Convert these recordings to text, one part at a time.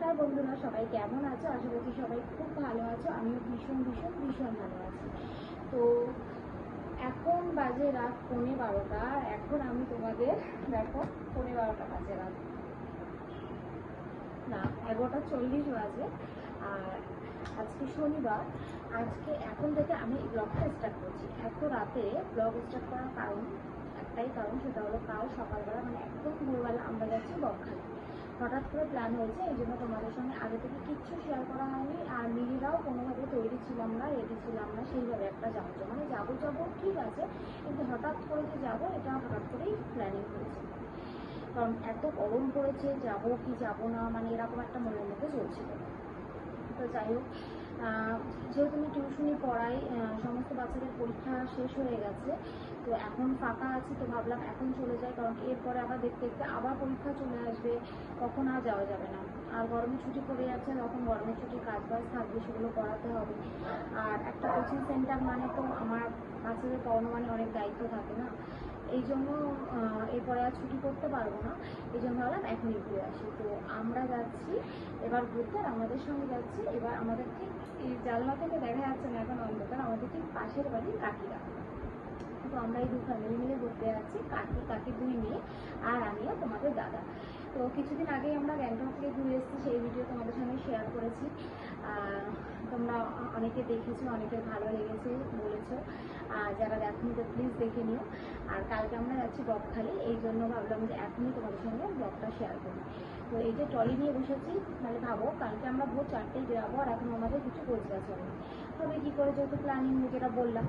নমস্কার বন্ধুরা, সবাই কেমন আছো? আশা করছি সবাই খুব ভালো আছো। আমিও ভীষণ ভীষণ ভীষণ ভালো আছি। তো এখন বাজে রাত 11:30। এখন আমি তোমাদের দেখো 11:30 বাজে, রাত না 11:40 বাজে। আর আজকে শনিবার। আজকে এখন থেকে আমি ব্লগটা স্টার্ট করছি। এত রাতে ব্লগ স্টার্ট করার কারণ একটাই কারণ, সেটা হলো কাল সকালবেলা মানে একদম ভোরবেলা আমরা যাচ্ছি বকখালি। হঠাৎ করে প্ল্যান হয়েছে, এই জন্য তোমাদের সঙ্গে আগে থেকে কিচ্ছু শেয়ার করা হয়নি। আর নিজেরাও কোনোভাবে তৈরি ছিলাম না, রেডি ছিলাম না সেইভাবে একটা যাওয়ার জন্য। মানে যাবো ঠিক আছে, কিন্তু হঠাৎ করে যে যাবো এটা হঠাৎ করেই প্ল্যানিং হয়েছে। কারণ এত গরম পড়েছে, যাবো কি যাবো না, মানে এরকম একটা মনের মধ্যে চলছিল। তো যাই হোক, যেহেতু আমি টিউশনি পড়াই, সমস্ত বাচ্চাদের পরীক্ষা শেষ হয়ে গেছে, তো এখন ফাঁকা আছি। তো ভাবলাম এখন চলে যাই, কারণ এরপরে আবার দেখতে দেখতে আবার পরীক্ষা চলে আসবে, কখন আর যাওয়া যাবে না। আর গরমের ছুটি পড়ে যাচ্ছে, তখন গরমের ছুটি কাজ বাজ থাকবে, সেগুলো করাতে হবে। আর একটা কোচিং সেন্টার মানে তো আমার বাচ্চাদের পড়ানো মানে অনেক দায়িত্ব থাকে না, এই জন্য এরপরে আর ছুটি করতে পারবো না। এই জন্য ভাবলাম এখনই ঘুরে আসি। তো আমরা যাচ্ছি এবার ঘুরতে, আর আমাদের সঙ্গে যাচ্ছি এবার আমাদের ঠিক এই জানলা থেকে দেখা যাচ্ছে না, এখন অন্ধকার, আমাদের ঠিক পাশের বাড়ি কাকিরা। তো আমরা এই দু ফ্যামিলি মিলে ঘুরতে যাচ্ছি, কাকির দুই মেয়ে আর আমিও তোমাদের দাদা। তো কিছুদিন আগেই আমরা গ্যাংটক থেকে ঘুরে এসেছি, সেই ভিডিও তোমাদের সঙ্গে শেয়ার করেছি। তোমরা অনেকে দেখেছো, অনেকে ভালো লেগেছে বলেছো। যারা দেখনি তো প্লিজ দেখে নিও। আর কালকে আমরা যাচ্ছি বকখালি, এই জন্য ভাবলাম যে এখনই তোমাদের সঙ্গে ব্লগটা শেয়ার করি। তো এই যে ট্রলি নিয়ে বসেছি, মানে ভাবো কালকে আমরা ভোর 4টেয় বেরাবো, আর এখন আমাদের কিছু গোছগাছ হয়নি। তবে কী করে, যেহেতু প্ল্যানিং যেটা বললাম,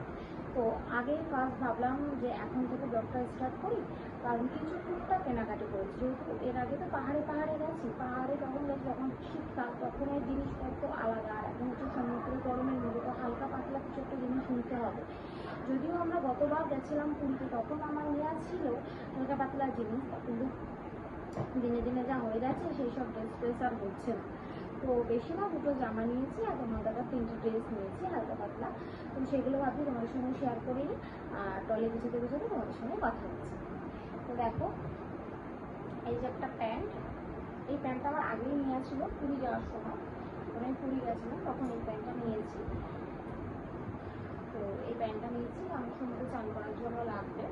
তো আগেই ফার্স্ট ভাবলাম যে এখন থেকে ব্লগটা স্টার্ট করি। কারণ কিছু টুকটাক কেনাকাটি করেছি, যেহেতু এর আগে তো পাহাড়ে গেছি। পাহাড়ে যখন গেছি তখন শীতকাল, তখন এই জিনিসপত্র আলাদা। আর এখন হচ্ছে সমুদ্রের গরমের মধ্যে, তো হালকা পাতলা কিছু একটা জিনিস নিতে হবে। যদিও আমরা গতবার গেছিলাম পুরীতে, তখন আমার নেওয়া ছিল হালকা পাতলা জিনিস, কিন্তু দিনে দিনে যা হয়ে যাচ্ছে সেই সব ড্রেস আর হচ্ছে না। তো বেশি না, দুটো জামা নিয়েছি, আর তোমার দাদা 3টে ড্রেস নিয়েছি হালকা পাতলা। তো সেগুলো ভাবছি তোমাদের সঙ্গে শেয়ার করি। আর টলে গুছাতে তোমাদের সঙ্গে কথা হচ্ছে। তো দেখো, এই যে একটা প্যান্ট, এই প্যান্টটা আমার আগেই নেওয়া ছিল পুরী যাওয়ার সময়, মানে আমি পুরী গেছিলাম তখন এই প্যান্টটা নিয়েছি। তো এই প্যান্টটা নিয়েছি, আমি সমুদ্রে চান করার জন্য লাগবে।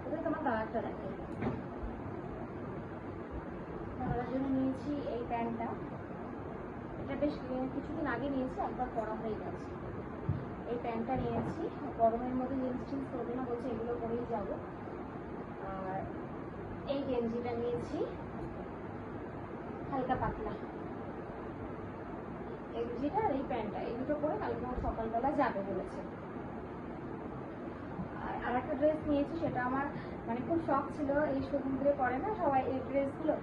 ওদের তোমার কালারটা দেখাই। দাদার জন্য নিয়েছি এই প্যান্টটা, এটা বেশ কিছুদিন আগে নিয়েছি, একবার পরা হয়ে গেছে। এই প্যান্টটা নিয়েছি, গরমের মধ্যে জিন্স টিন্স করবে না বলছে, এগুলো পরেই যাবো। আর এই গেঞ্জিটা নিয়েছি হালকা পাতলা, এই গেঞ্জিটা আর এই প্যান্টটা, এই দুটো পরে কালকে আমার সকালবেলা যাবে বলেছে। আর একটা ড্রেস নিয়েছি, সেটা আমার মানে খুব শখ ছিল, এই সমুদ্রে পরে না সবাই এই ড্রেসগুলো,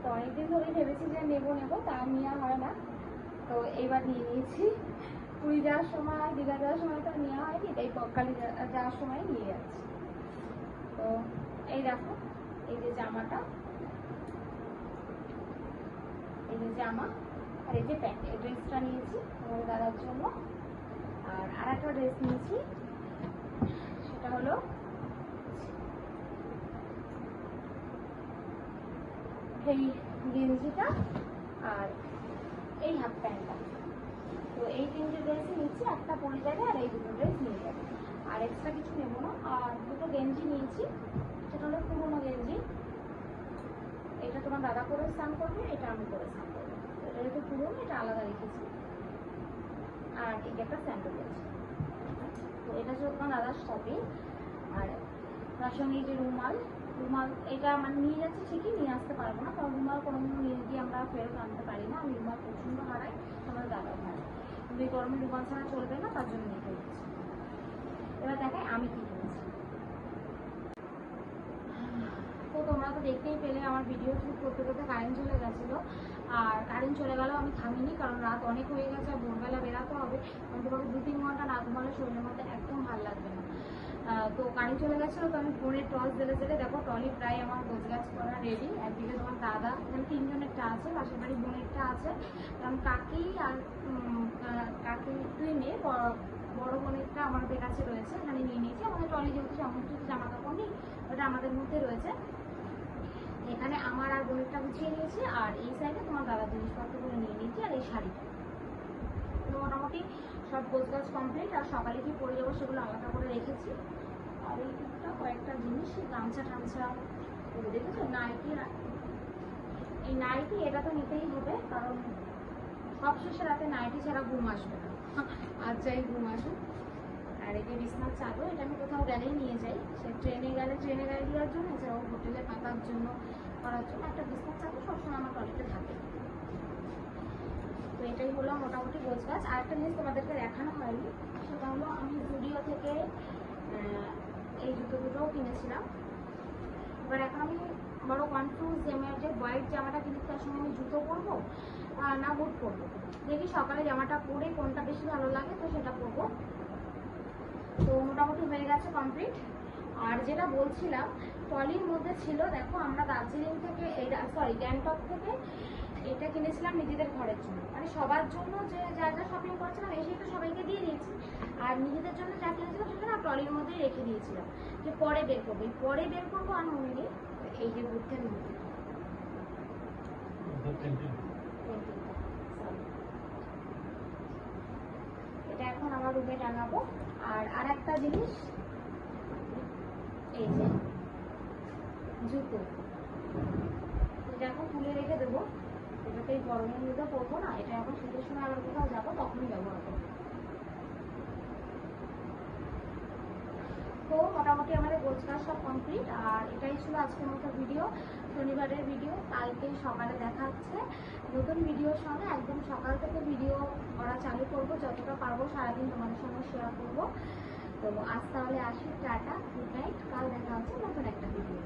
তো অনেকদিন ধরেই ভেবেছি যে নেবো, তা নেওয়া হয় না। তো এইবার নিয়ে নিয়েছি। পুরী যাওয়ার সময়, দীঘা যাওয়ার সময় তো নেওয়া হয়নি, তাই বকখালি যাওয়ার সময় নিয়ে যাচ্ছি। তো এই দেখো, এই যে জামাটা, এই যে জামা, আর এই যে প্যান্ট, এই ড্রেসটা নিয়েছি তোমাদের দাদার জন্য। আর একটা ড্রেস নিয়েছি, সেটা হলো এই গেঞ্জিটা আর এই হাফ প্যান্টটা। তো এই 3টে ড্রেসই নিচ্ছি, একটা পরে যাবে আর এই দুটো ড্রেস নিয়ে যাবে, আর এক্সট্রা কিছু নেবো না। আর দুটো গেঞ্জি নিয়েছি, সেটা হলো পুরোনো গেঞ্জি, এটা তোমার দাদা পরে স্নান করবে, এটা আমি পরে স্নান করবো। এটা যেহেতু পুরোনো, এটা আলাদা রেখেছি। আর এই একটা স্যান্ডেল আছে। তো এটা ছিল তোমার দাদার শপিং। আর তার সঙ্গে এই যে রুমাল, এটা মানে নিয়ে যাচ্ছি ঠিকই, নিয়ে আসতে পারবো না, কারণ রুমাল কোনো নিয়ে গিয়ে আমরা ফেরত আনতে পারি না। আমি রুমাল প্রচণ্ড হারাই, তোমার দাদাও হারাই, কিন্তু এই গরমে রুমাল ছাড়া চলবে না, তার জন্য নিতে হচ্ছে। এবার দেখাই আমি কি কিনেছি। তো তোমরা তো দেখতেই পেলে আমার ভিডিও শুট করতে করতে কারেন্ট চলে গেছিলো। আর কারেন্ট চলে গেলেও আমি থামিনি, কারণ রাত অনেক হয়ে গেছে, আর ভোরবেলা বেরাতে হবে। আমি তোমাকে 2-3 ঘন্টা না ঘুমালে শরীরের মধ্যে একদম ভালো লাগবে না। তো কারেন্ট চলে গেছিলো, তো আমি ফোনের টর্চ জেলে দেখো ট্রলি প্রায় আমার গোছগাছ করা রেডি। একদিকে তোমার দাদা, এখানে 3জনেরটা আছে, পাশের বাড়ি বোনেরটা আছে, কারণ কাকি আর কাকি 2 মেয়ে, বড় বোনেরটা আমাদের কাছে রয়েছে, এখানে নিয়ে নিয়েছি। আমাদের ট্রলি যেহেতু সমস্ত জামা কাপড় নেই, ওটা আমাদের মধ্যে রয়েছে। এখানে আমার আর বোনেরটা গুছিয়ে নিয়েছি, আর আর এই সাইডে তোমার দাদার জিনিসপত্রগুলো নিয়ে নিয়েছি, আর এই শাড়িটা। তো মোটামুটি সব গোছগাছ কমপ্লিট। আর সকালে কি পরে যাবো সেগুলো আলাদা করে রেখেছি। আর এই টুকটা কয়েকটা জিনিস, গামছা টামছা দেখেছো, নাইটি, এই নাইটি এটা তো নিতেই হবে, কারণ সবশেষে রাতে নাইটি ছাড়া ঘুম আসবে না, আর যাই ঘুম আসুক। আর এই যে বিছনার চাদর, এটা আমি কোথাও গেলেই নিয়ে যাই, সে ট্রেনে গেলে ট্রেনে গাড়ি দেওয়ার জন্য, এছাড়াও হোটেলে পাতার জন্য করার জন্য একটা বিছনার চাদর সবসময় আমার টয়লেটে থাকে। তো এটাই হলো মোটামুটি গোছগাছ। আর একটা জিনিস তোমাদেরকে দেখানো হয়নি, সেটা হলো আমি জুডিও থেকে এই জুতো দুটোও কিনেছিলাম। এবার এখন আমি বড় কনফিউজ যে আমি যে হোয়াইট জামাটা কিনেছি তার সঙ্গে আমি জুতো পরবো না বুট পরবো। দেখি সকালে জামাটা পরে কোনটা বেশি ভালো লাগে, তো সেটা পরবো। তো মোটামুটি হয়ে গেছে কমপ্লিট। আর যেটা বলছিলাম, ট্রলির মধ্যে ছিল, দেখো আমরা দার্জিলিং থেকে গ্যাংটক থেকে এটা কিনেছিলাম নিজেদের ঘরের জন্য, মানে সবার জন্য যে যা যা শপিং করেছিলাম এসেই তো সবাইকে দিয়ে দিয়েছি। আর নিজেদের জন্য যা কিনেছিলাম সেটা না ট্রলির মধ্যেই রেখে দিয়েছিলাম, যে পরে বের করবো। পরে বের করবো আর মনে এই যে বুদ্ধের মধ্যে এটা এখন আমার রুমে টাঙাবো। আর একটা জিনিস, এই যে জুতো, এটা এখন তুলে রেখে দেবো। এটাকে এই গরমের মধ্যে পরবো না, এটা এখন শীতের সময় আবার কোথাও যাবো তখনই ব্যবহার করবো। তো মোটামুটি আমাদের গোছগাছ সব কমপ্লিট। আর এটাই ছিল আজকের মতো ভিডিও, শনিবারের ভিডিও। কালকে সকালে দেখা হচ্ছে নতুন ভিডিওর সঙ্গে। একদম সকাল থেকে ভিডিও করা চালু করবো, যতটা পারবো সারাদিন তোমাদের সঙ্গে শেয়ার করবো। তো আজ তাহলে আসি, টাটা, গুড নাইট। কাল দেখা হচ্ছে নতুন একটা ভিডিও।